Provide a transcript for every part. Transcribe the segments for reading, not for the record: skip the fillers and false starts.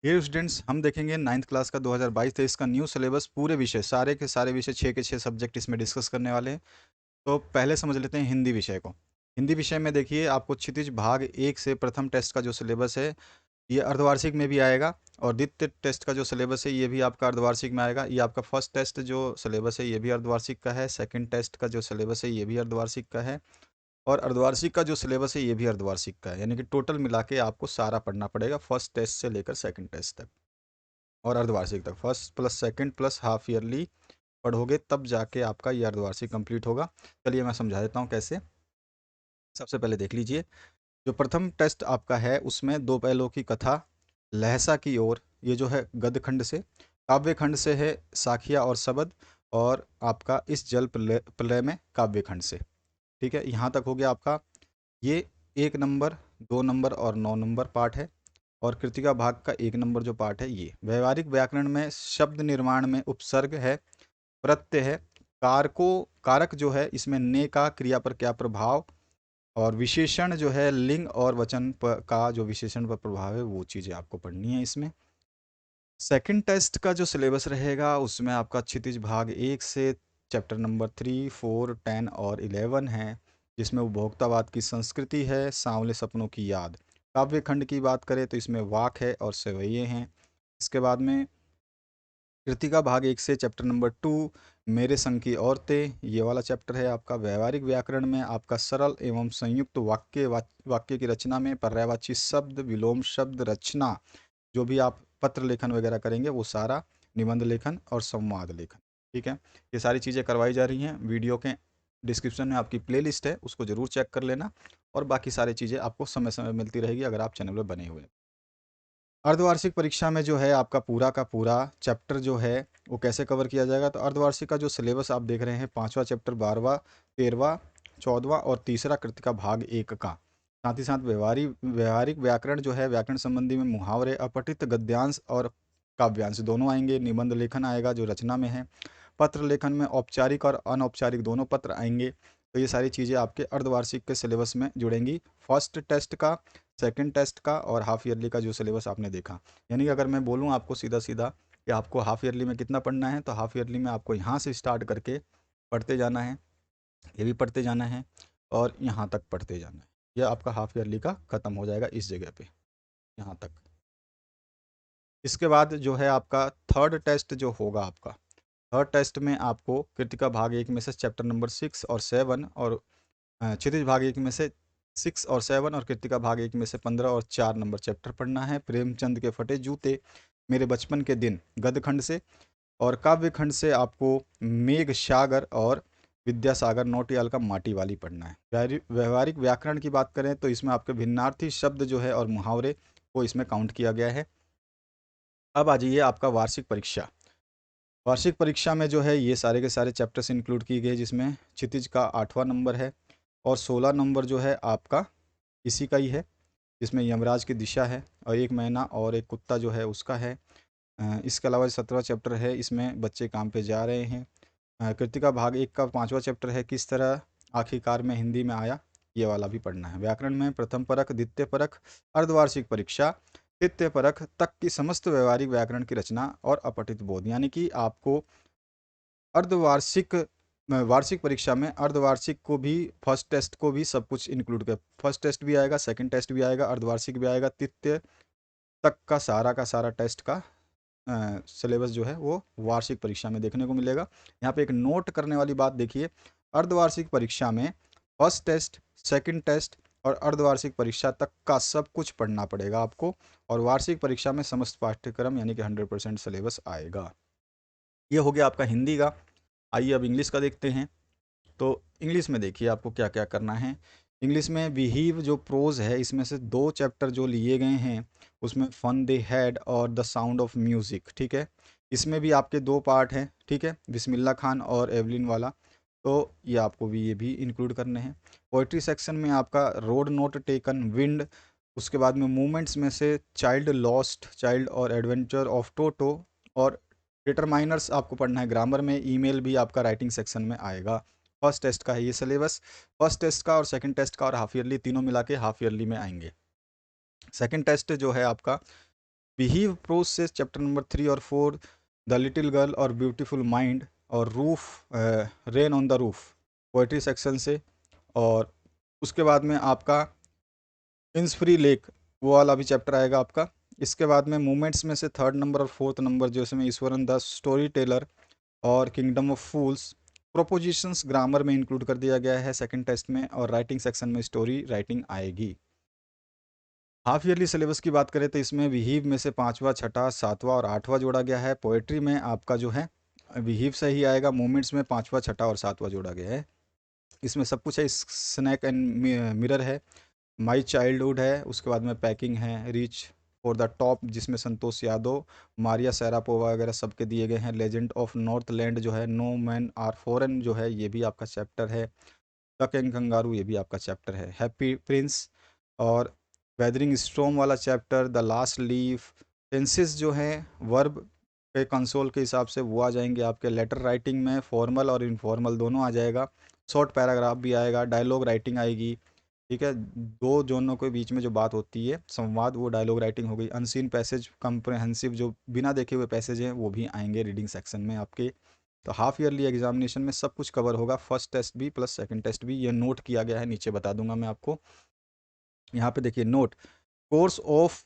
ये स्टूडेंट्स हम देखेंगे 9th क्लास का 2022-23 का न्यू सिलेबस पूरे विषय सारे के सारे विषय 6 के 6 सब्जेक्ट इसमें डिस्कस करने वाले हैं। तो पहले समझ लेते हैं हिंदी विषय को। हिंदी विषय में देखिए आपको क्षितिज भाग 1 से प्रथम टेस्ट का जो सिलेबस है ये अर्धवार्षिक में भी आएगा और द्वितीय टेस्ट का जो सिलेबस है ये भी आपका अर्धवार्षिक में आएगा। ये आपका फर्स्ट टेस्ट जो सिलेबस है ये भी अर्धवार्षिक का है, सेकंड टेस्ट का जो सिलेबस है ये भी अर्धवार्षिक का है और अर्धवार्षिक का जो सिलेबस है ये भी अर्धवार्षिक का है। यानी कि टोटल मिला के आपको सारा पढ़ना पड़ेगा फर्स्ट टेस्ट से लेकर सेकंड टेस्ट तक और अर्धवार्षिक तक। First plus second plus half yearly पढ़ोगे तब जाके आपका ये अर्धवार्षिक कंप्लीट होगा। चलिए मैं समझा देता हूँ कैसे। सबसे पहले देख लीजिए, जो प्रथम टेस्ट आपका है उसमें दो पहलों की कथा लहसा की ओर, ये जो है गद्य खंड से, काव्य खंड से है साखिया और शबद, और आपका इस जल प्रलय प्रलय में काव्य खंड से। ठीक है, यहाँ तक हो गया आपका। ये 1 नंबर, 2 नंबर और 9 नंबर पार्ट है। और कृतिका भाग का 1 नंबर जो पार्ट है ये व्यवहारिक व्याकरण में शब्द निर्माण में उपसर्ग है, प्रत्यय है, कारको कारक जो है इसमें ने का क्रिया पर क्या प्रभाव, और विशेषण जो है लिंग और वचन पर का जो विशेषण पर प्रभाव है वो चीज़ें आपको पढ़नी है इसमें। सेकंड टेस्ट का जो सिलेबस रहेगा उसमें आपका क्षितिज भाग 1 से चैप्टर नंबर 3, 4, 10 और 11 है, जिसमें उपभोक्तावाद की संस्कृति है, सांवले सपनों की याद। काव्य खंड की बात करें तो इसमें वाक है और सेवैये हैं। इसके बाद में कृतिका भाग 1 से चैप्टर नंबर 2 मेरे संग की औरतें, ये वाला चैप्टर है आपका। व्यवहारिक व्याकरण में आपका सरल एवं संयुक्त वाक्य की रचना में पर्यायवाची शब्द, विलोम शब्द रचना, जो भी आप पत्र लेखन वगैरह करेंगे वो सारा, निबंध लेखन और संवाद लेखन। ठीक है, ये सारी चीज़ें करवाई जा रही हैं। वीडियो के डिस्क्रिप्शन में आपकी प्लेलिस्ट है, उसको ज़रूर चेक कर लेना। और बाकी सारी चीज़ें आपको समय समय मिलती रहेगी अगर आप चैनल पर बने हुए हैं। अर्धवार्षिक परीक्षा में जो है आपका पूरा का पूरा चैप्टर जो है वो कैसे कवर किया जाएगा, तो अर्धवार्षिक का जो सिलेबस आप देख रहे हैं, 5वां चैप्टर, 12वां, 13वां, 14वां और तीसरा कृतिका भाग 1 का। साथ ही साथ व्यवहारिक व्याकरण जो है, व्याकरण संबंधी में मुहावरे, अपठित गद्यांश और काव्यांश दोनों आएंगे। निबंध लेखन आएगा जो रचना में है। पत्र लेखन में औपचारिक और अनौपचारिक दोनों पत्र आएंगे। तो ये सारी चीज़ें आपके अर्धवार्षिक के सिलेबस में जुड़ेंगी। फर्स्ट टेस्ट का, सेकंड टेस्ट का और हाफ ईयरली का जो सिलेबस आपने देखा। यानी कि अगर मैं बोलूँ आपको सीधा सीधा कि आपको हाफ ईयरली में कितना पढ़ना है, तो हाफ ईयरली में आपको यहाँ से स्टार्ट करके पढ़ते जाना है, ये भी पढ़ते जाना है और यहाँ तक पढ़ते जाना है। ये आपका हाफ ईयरली का ख़त्म हो जाएगा इस जगह पे, यहाँ तक। इसके बाद जो है आपका थर्ड टेस्ट जो होगा आपका, थर्ड टेस्ट में आपको कृतिका भाग 1 में से चैप्टर नंबर 6 और 7 और क्षितिज भाग 1 में से 6 और 7 और कृतिका भाग 1 में से 15 और 4 नंबर चैप्टर पढ़ना है। प्रेमचंद के फटे जूते, मेरे बचपन के दिन गद्य खंड से, और काव्य खंड से आपको मेघ सागर और विद्यासागर नौटियाल का माटी वाली पढ़ना है। व्यवहारिक व्याकरण की बात करें तो इसमें आपके भिन्नार्थी शब्द जो है और मुहावरे को इसमें काउंट किया गया है। अब आ जाइए आपका वार्षिक परीक्षा। वार्षिक परीक्षा में जो है ये सारे के सारे चैप्टर्स इंक्लूड किए गए, जिसमें क्षितिज का 8वां नंबर है और 16 नंबर जो है आपका इसी का ही है, जिसमें यमराज की दिशा है और एक मैना और एक कुत्ता जो है उसका है। इसके अलावा 17वां चैप्टर है, इसमें बच्चे काम पे जा रहे हैं। कृतिका भाग 1 का 5वां चैप्टर है, किस तरह आखिरकार में हिंदी में आया, ये वाला भी पढ़ना है। व्याकरण में प्रथम परख, द्वितीय परख, अर्धवार्षिक परीक्षा, तृतीय परख तक की समस्त व्यवहारिक व्याकरण की रचना और अपठित बोध। यानी कि आपको अर्धवार्षिक वार्षिक परीक्षा में अर्धवार्षिक को भी, फर्स्ट टेस्ट को भी सब कुछ इंक्लूड कर, फर्स्ट टेस्ट भी आएगा, सेकंड टेस्ट भी आएगा, अर्धवार्षिक भी आएगा, तृतीय तक का सारा टेस्ट का सिलेबस जो है वो वार्षिक परीक्षा में देखने को मिलेगा। यहाँ पे एक नोट करने वाली बात देखिए, अर्धवार्षिक परीक्षा में फर्स्ट टेस्ट, सेकंड टेस्ट और अर्धवार्षिक परीक्षा तक का सब कुछ पढ़ना पड़ेगा आपको, और वार्षिक परीक्षा में समस्त पाठ्यक्रम यानी कि 100% सिलेबस आएगा। ये हो गया आपका हिंदी का। आइए अब इंग्लिश का देखते हैं। तो इंग्लिश में देखिए आपको क्या क्या करना है। इंग्लिश में बिहीव जो प्रोज है, इसमें से 2 चैप्टर जो लिए गए हैं उसमें फन दे हैड और द साउंड ऑफ म्यूज़िक। ठीक है, इसमें भी आपके 2 पार्ट हैं। ठीक है, बिस्मिल्लाह खान और एवलिन वाला, तो ये आपको भी, ये भी इंक्लूड करने हैं। पोइट्री सेक्शन में आपका रोड नोट टेकन, विंड, उसके बाद में मूवमेंट्स में से चाइल्ड लॉस्ट, चाइल्ड और एडवेंचर ऑफ टोटो, और डिटरमाइनर्स आपको पढ़ना है। ग्रामर में ईमेल भी आपका राइटिंग सेक्शन में आएगा। फर्स्ट टेस्ट का है ये सिलेबस। फर्स्ट टेस्ट का और सेकंड टेस्ट का और हाफ ईयरली तीनों मिला के हाफ ईयरली में आएंगे। सेकंड टेस्ट जो है आपका बिहीव प्रोज से चैप्टर नंबर 3 और 4, द लिटिल गर्ल और ब्यूटीफुल माइंड, और roof rain on the roof poetry section से। और उसके बाद में आपका इंसफ्री लेक वो वाला भी चैप्टर आएगा आपका। इसके बाद में मूवमेंट्स में से थर्ड नंबर और फोर्थ नंबर जो इसमें ईश्वरन द स्टोरी टेलर और kingdom of fools, propositions grammar में इंक्लूड कर दिया गया है सेकंड टेस्ट में। और राइटिंग सेक्शन में स्टोरी राइटिंग आएगी। हाफ ईयरली सिलेबस की बात करें तो इसमें विहीव में से पाँचवा, छठा, सातवां और आठवां जोड़ा गया है। पोएट्री में आपका जो है विहीव से ही आएगा। मूवमेंट्स में पाँचवा, छठा और सातवां जोड़ा गया है। इसमें सब कुछ है। स्नैक एंड मिरर है, माई चाइल्डहुड है, उसके बाद में पैकिंग है, रीच फॉर द टॉप जिसमें संतोष यादव, मारिया सैरापोवा वगैरह सबके दिए गए हैं। लेजेंड ऑफ नॉर्थ लैंड जो है, नो मैन आर फॉरेन जो है, ये भी आपका चैप्टर है। डक एंड कंगारू ये भी आपका चैप्टर है। हैप्पी प्रिंस और वेदरिंग स्टॉर्म वाला chapter, the last leaf, tenses जो है वर्ब के कंसोल के हिसाब से वो आ जाएंगे आपके। लेटर राइटिंग में फॉर्मल और इनफॉर्मल दोनों आ जाएगा। शॉर्ट पैराग्राफ भी आएगा, डायलॉग राइटिंग आएगी। ठीक है, दो जोनों के बीच में जो बात होती है संवाद, वो डायलॉग राइटिंग हो गई। अनसीन पैसेज, कंप्रहेंसिव जो बिना देखे हुए पैसेज हैं वो भी आएंगे रीडिंग सेक्शन में आपके। तो हाफ ईयरली एग्जामिनेशन में सब कुछ कवर होगा, फर्स्ट टेस्ट भी प्लस सेकंड टेस्ट भी। ये नोट किया गया है, नीचे बता दूंगा मैं आपको। यहाँ पे देखिए note, course of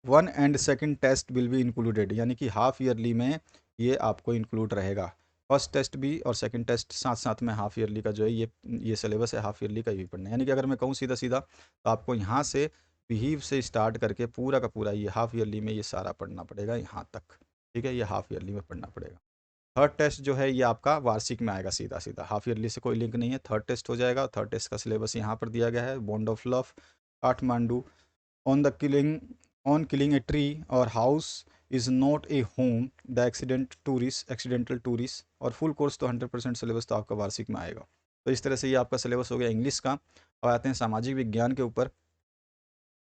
one and second test will be included, यानी कि हाफ ईयरली में ये आपको इंक्लूड रहेगा। फर्स्ट टेस्ट भी और सेकंड टेस्ट साथ साथ में हाफ ईयरली का जो है ये सिलेबस है हाफ ईयरली का, ये भी पढ़ना है। यानी कि अगर मैं कहूँ सीधा सीधा तो आपको यहाँ से बिहीव से स्टार्ट करके पूरा का पूरा ये हाफ ईयरली में ये सारा पढ़ना पड़ेगा यहाँ तक। ठीक है, ये हाफ ईयरली में पढ़ना पड़ेगा। थर्ड टेस्ट जो है ये आपका वार्षिक में आएगा सीधा सीधा, हाफ ईयरली से कोई लिंक नहीं है। थर्ड टेस्ट हो जाएगा। थर्ड टेस्ट का सिलेबस यहाँ पर दिया गया है। Bond of love, Kathmandu, on the killing, on killing a tree और house is not a home, the accidental tourist. और फुल कोर्स तो 100% सिलेबस तो आपका वार्षिक में आएगा। तो इस तरह से ये आपका सिलेबस हो गया इंग्लिश का। और आते हैं सामाजिक विज्ञान के ऊपर।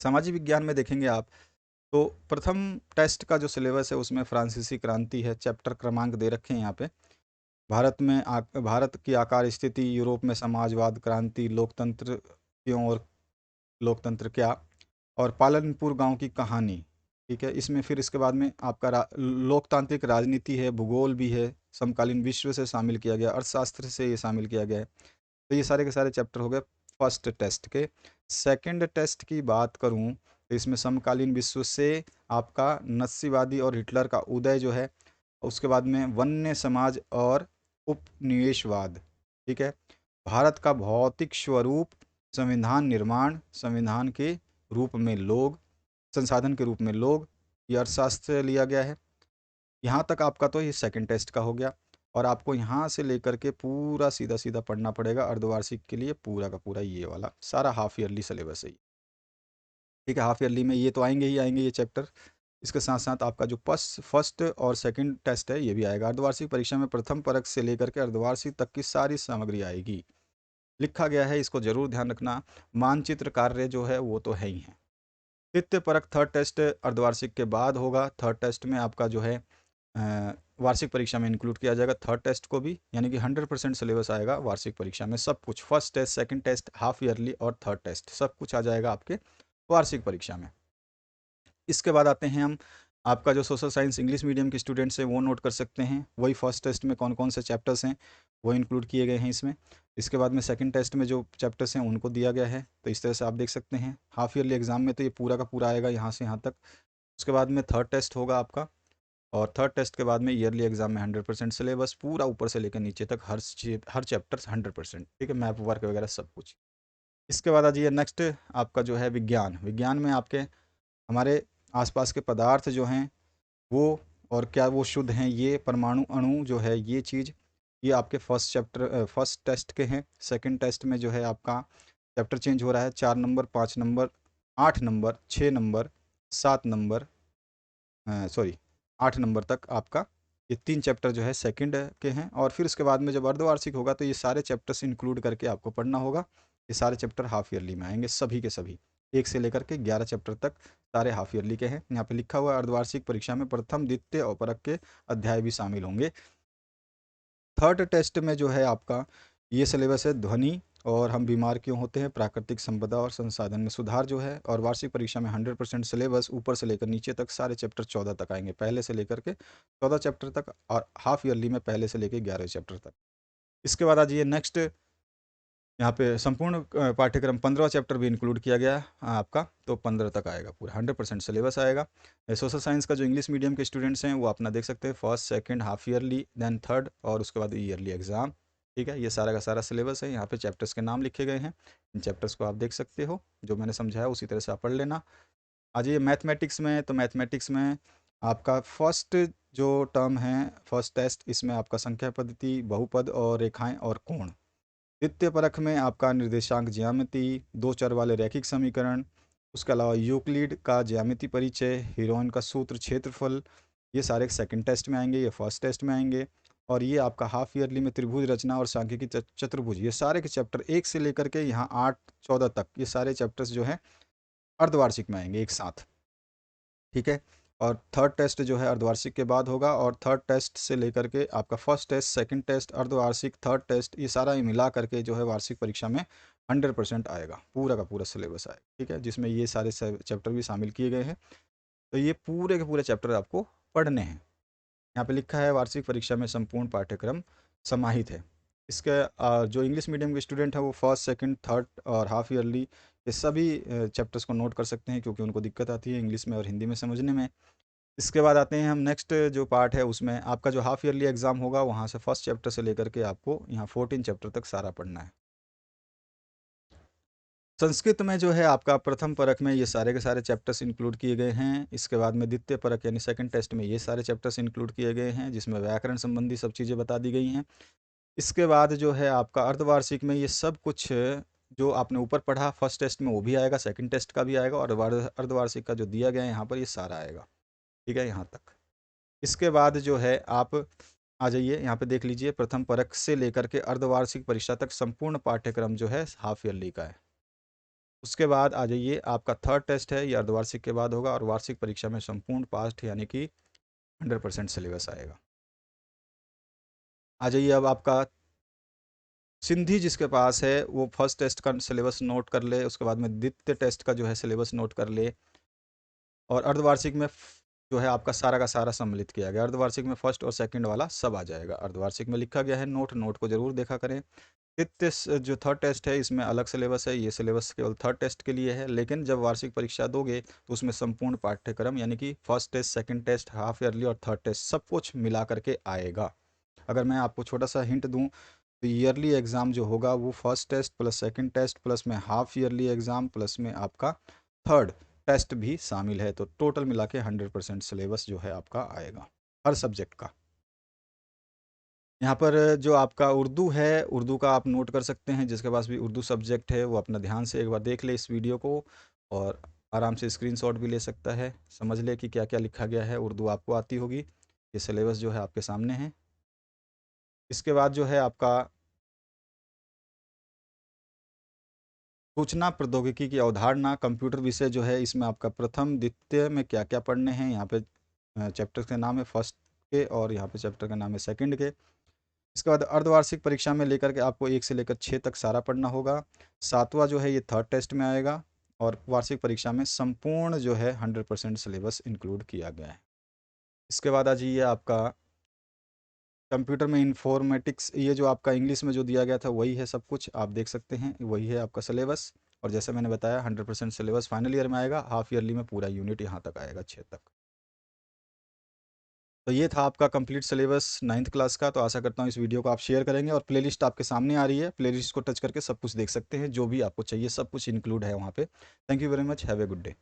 सामाजिक विज्ञान में देखेंगे आप तो प्रथम टेस्ट का जो सिलेबस है उसमें फ्रांसीसी क्रांति है। चैप्टर क्रमांक दे रखे हैं यहाँ पे। भारत की आकार स्थिति, यूरोप में समाजवाद, क्रांति, लोकतंत्र क्यों और लोकतंत्र क्या, और पालनपुर गांव की कहानी। ठीक है, इसमें फिर इसके बाद में आपका लोकतांत्रिक राजनीति है, भूगोल भी है, समकालीन विश्व से शामिल किया गया, अर्थशास्त्र से ये शामिल किया गया है। तो ये सारे के सारे चैप्टर हो गए फर्स्ट टेस्ट के। सेकंड टेस्ट की बात करूं तो इसमें समकालीन विश्व से आपका नस्सीवादी और हिटलर का उदय जो है, उसके बाद में वन्य समाज और उपनिवेशवाद। ठीक है, भारत का भौतिक स्वरूप, संविधान निर्माण, संविधान के रूप में लोग, संसाधन के रूप में लोग, ये अर्थशास्त्र से लिया गया है। यहाँ तक आपका तो ये सेकंड टेस्ट का हो गया। और आपको यहाँ से लेकर के पूरा सीधा सीधा पढ़ना पड़ेगा अर्धवार्षिक के लिए पूरा का पूरा ये वाला सारा हाफ ईयरली सिलेबस है। ठीक है, हाफ ईयरली में ये तो आएंगे ही आएंगे ये चैप्टर। इसके साथ साथ आपका जो फर्स्ट और सेकंड टेस्ट है ये भी आएगा। अर्धवार्षिक परीक्षा में प्रथम परक से लेकर के अर्धवार्षिक तक की सारी सामग्री आएगी, लिखा गया है, इसको जरूर ध्यान रखना। मानचित्र कार्य जो है वो तो है ही है। तृतीय परक थर्ड टेस्ट अर्धवार्षिक के बाद होगा। थर्ड टेस्ट में आपका जो है वार्षिक परीक्षा में इंक्लूड किया जाएगा थर्ड टेस्ट को भी, यानी कि 100% सिलेबस आएगा वार्षिक परीक्षा में। सब कुछ first test, second test, half yearly और थर्ड टेस्ट सब कुछ आ जाएगा आपके वार्षिक परीक्षा में। इसके बाद आते हैं हम, आपका जो सोशल साइंस इंग्लिश मीडियम के स्टूडेंट्स हैं वो नोट कर सकते हैं, वही फर्स्ट टेस्ट में कौन कौन से चैप्टर्स हैं वो इंक्लूड किए गए हैं इसमें। इसके बाद में सेकंड टेस्ट में जो चैप्टर्स हैं उनको दिया गया है। तो इस तरह से आप देख सकते हैं हाफ ईयरली एग्जाम में तो ये पूरा का पूरा आएगा यहाँ से यहाँ तक। उसके बाद में थर्ड टेस्ट होगा आपका, और थर्ड टेस्ट के बाद में ईयरली एग्जाम में 100% सिलेबस पूरा ऊपर से लेकर नीचे तक हर चैप्टर 100%। ठीक है, मैप वर्क वगैरह सब कुछ। इसके बाद आ जाइए नेक्स्ट, आपका जो है विज्ञान। विज्ञान में आपके हमारे आसपास के पदार्थ जो हैं वो, और क्या वो शुद्ध हैं, ये परमाणु अणु जो है ये चीज़, ये आपके फर्स्ट टेस्ट के हैं। सेकंड टेस्ट में जो है आपका चैप्टर चेंज हो रहा है, 4 number, 5 number, 8 number, 6 number, 7 number, sorry 8 number तक आपका ये 3 चैप्टर जो है सेकंड के हैं। और फिर उसके बाद में जब अर्धवार्षिक होगा तो ये सारे चैप्टर्स इंक्लूड करके आपको पढ़ना होगा। ये सारे चैप्टर हाफ ईयरली में आएंगे सभी के सभी, 1 से लेकर के 11 चैप्टर तक सारे हाफ ईयरली के हैं। यहाँ पे लिखा हुआ है अर्धवार्षिक परीक्षा में प्रथम, द्वितीय और परक के अध्याय भी शामिल होंगे। थर्ड टेस्ट में जो है आपका ये सिलेबस है ध्वनि और हम बीमार क्यों होते हैं, प्राकृतिक संपदा और संसाधन में सुधार जो है, और वार्षिक परीक्षा में 100% सिलेबस ऊपर से लेकर नीचे तक सारे चैप्टर 14 तक आएंगे, पहले से लेकर के 14 चैप्टर तक, और हाफ ईयरली में पहले से लेकर 11 चैप्टर तक। इसके बाद आ जाइए नेक्स्ट, यहाँ पे संपूर्ण पाठ्यक्रम 15 चैप्टर भी इंक्लूड किया गया आपका, तो 15 तक आएगा, पूरा 100% सिलेबस आएगा। सोशल साइंस का जो इंग्लिश मीडियम के स्टूडेंट्स हैं वो अपना देख सकते हैं, first second half yearly, then third, और उसके बाद ईयरली एग्जाम। ठीक है, ये सारा का सारा सिलेबस है, यहाँ पे चैप्टर्स के नाम लिखे गए हैं, इन चैप्टर्स को आप देख सकते हो, जो मैंने समझाया उसी तरह से आप पढ़ लेना। आ जाइए मैथमेटिक्स में, तो मैथमेटिक्स में आपका फर्स्ट जो टर्म है, फर्स्ट टेस्ट, इसमें आपका संख्या पद्धति, बहुपद और रेखाएं और कोण। द्वितीय परख में आपका निर्देशांक ज्यामिति, दो चर वाले रैखिक समीकरण, उसके अलावा यूक्लिड का ज्यामिति परिचय, हीरोइन का सूत्र, क्षेत्रफल, ये सारे सेकंड टेस्ट में आएंगे, ये फर्स्ट टेस्ट में आएंगे। और ये आपका हाफ ईयरली में त्रिभुज रचना और सांख्यिकी चतुर्भुज, ये सारे के चैप्टर 1 से लेकर के यहाँ 8-14 तक, ये सारे चैप्टर्स जो हैं अर्धवार्षिक में आएंगे एक साथ। ठीक है, और थर्ड टेस्ट जो है अर्धवार्षिक के बाद होगा, और थर्ड टेस्ट से लेकर के आपका फर्स्ट टेस्ट, सेकंड टेस्ट, अर्धवार्षिक, थर्ड टेस्ट, ये सारा ही मिला करके जो है वार्षिक परीक्षा में 100% आएगा, पूरा का पूरा सिलेबस आएगा। ठीक है, जिसमें ये सारे चैप्टर भी शामिल किए गए हैं, तो ये पूरे के पूरे चैप्टर आपको पढ़ने हैं। यहाँ पे लिखा है वार्षिक परीक्षा में संपूर्ण पाठ्यक्रम समाहित है। इसके जो इंग्लिश मीडियम के स्टूडेंट हैं वो फर्स्ट, सेकंड, थर्ड और हाफ ईयरली, ये सभी चैप्टर्स को नोट कर सकते हैं, क्योंकि उनको दिक्कत आती है इंग्लिश में और हिंदी में समझने में। इसके बाद आते हैं हम नेक्स्ट जो पार्ट है, उसमें आपका जो हाफ ईयरली एग्ज़ाम होगा, वहाँ से फर्स्ट चैप्टर से लेकर के आपको यहाँ 14 चैप्टर तक सारा पढ़ना है। संस्कृत में जो है आपका प्रथम परख में ये सारे के सारे चैप्टर्स इंक्लूड किए गए हैं। इसके बाद में द्वितीय परख यानी सेकंड टेस्ट में ये सारे चैप्टर्स इंक्लूड किए गए हैं, जिसमें व्याकरण संबंधी सब चीज़ें बता दी गई हैं। इसके बाद जो है आपका अर्धवार्षिक में ये सब कुछ जो आपने ऊपर पढ़ा फर्स्ट टेस्ट में वो भी आएगा, सेकंड टेस्ट का भी आएगा, और अर्धवार्षिक का जो दिया गया है यहाँ पर ये सारा आएगा। ठीक है, यहाँ तक। इसके बाद जो है आप आ जाइए, यहाँ पे देख लीजिए, प्रथम परख से लेकर के अर्धवार्षिक परीक्षा तक संपूर्ण पाठ्यक्रम जो है हाफ ईयरली का है। उसके बाद आ जाइए, आपका थर्ड टेस्ट है, ये अर्धवार्षिक के बाद होगा, और वार्षिक परीक्षा में संपूर्ण पास्ट यानी कि 100% सिलेबस आएगा। आ जाइए, अब आपका सिंधी जिसके पास है वो फर्स्ट टेस्ट का सिलेबस नोट कर ले, उसके बाद में द्वितीय टेस्ट का जो है सिलेबस नोट कर ले, और अर्धवार्षिक में जो है आपका सारा का सारा सम्मिलित किया गया। अर्धवार्षिक में फर्स्ट और सेकंड वाला सब आ जाएगा, अर्धवार्षिक में लिखा गया है, नोट को जरूर देखा करें। जो थर्ड टेस्ट है इसमें अलग सिलेबस है, ये सिलेबस केवल थर्ड टेस्ट के लिए है, लेकिन जब वार्षिक परीक्षा दोगे तो उसमें संपूर्ण पाठ्यक्रम यानी कि first test, second test, half yearly और थर्ड टेस्ट सब कुछ मिला करके आएगा। अगर मैं आपको छोटा सा हिंट दूं, तो ईयरली एग्ज़ाम जो होगा वो first test plus second test plus में हाफ ईयरली एग्ज़ाम प्लस में आपका थर्ड टेस्ट भी शामिल है, तो टोटल मिला के 100% सिलेबस जो है आपका आएगा हर सब्जेक्ट का। यहाँ पर जो आपका उर्दू है, उर्दू का आप नोट कर सकते हैं, जिसके पास भी उर्दू सब्जेक्ट है वो अपना ध्यान से एक बार देख ले इस वीडियो को, और आराम से स्क्रीनशॉट भी ले सकता है, समझ ले कि क्या क्या लिखा गया है, उर्दू आपको आती होगी। ये सिलेबस जो है आपके सामने है। इसके बाद जो है आपका सूचना प्रौद्योगिकी की अवधारणा, कंप्यूटर विषय जो है, इसमें आपका प्रथम द्वितीय में क्या क्या पढ़ने हैं, यहाँ पे चैप्टर के नाम है फर्स्ट के, और यहाँ पे चैप्टर का नाम है सेकंड के। इसके बाद अर्धवार्षिक परीक्षा में लेकर के आपको 1 से लेकर 6 तक सारा पढ़ना होगा। सातवां जो है ये थर्ड टेस्ट में आएगा, और वार्षिक परीक्षा में संपूर्ण जो है 100% सिलेबस इंक्लूड किया गया है। इसके बाद आ जाइए आपका कंप्यूटर में इंफॉर्मेटिक्स, ये जो आपका इंग्लिश में जो दिया गया था वही है, सब कुछ आप देख सकते हैं, वही है आपका सिलेबस। और जैसे मैंने बताया 100% सिलेबस फाइनल ईयर में आएगा, हाफ ईयरली में पूरा यूनिट यहाँ तक आएगा 6 तक। तो ये था आपका कंप्लीट सिलेबस 9th क्लास का। तो आशा करता हूँ इस वीडियो को आप शेयर करेंगे, और प्लेलिस्ट आपके सामने आ रही है, प्लेलिस्ट को टच करके सब कुछ देख सकते हैं, जो भी आपको चाहिए सब कुछ इंक्लूड है वहाँ पे। Thank you very much, have a good day.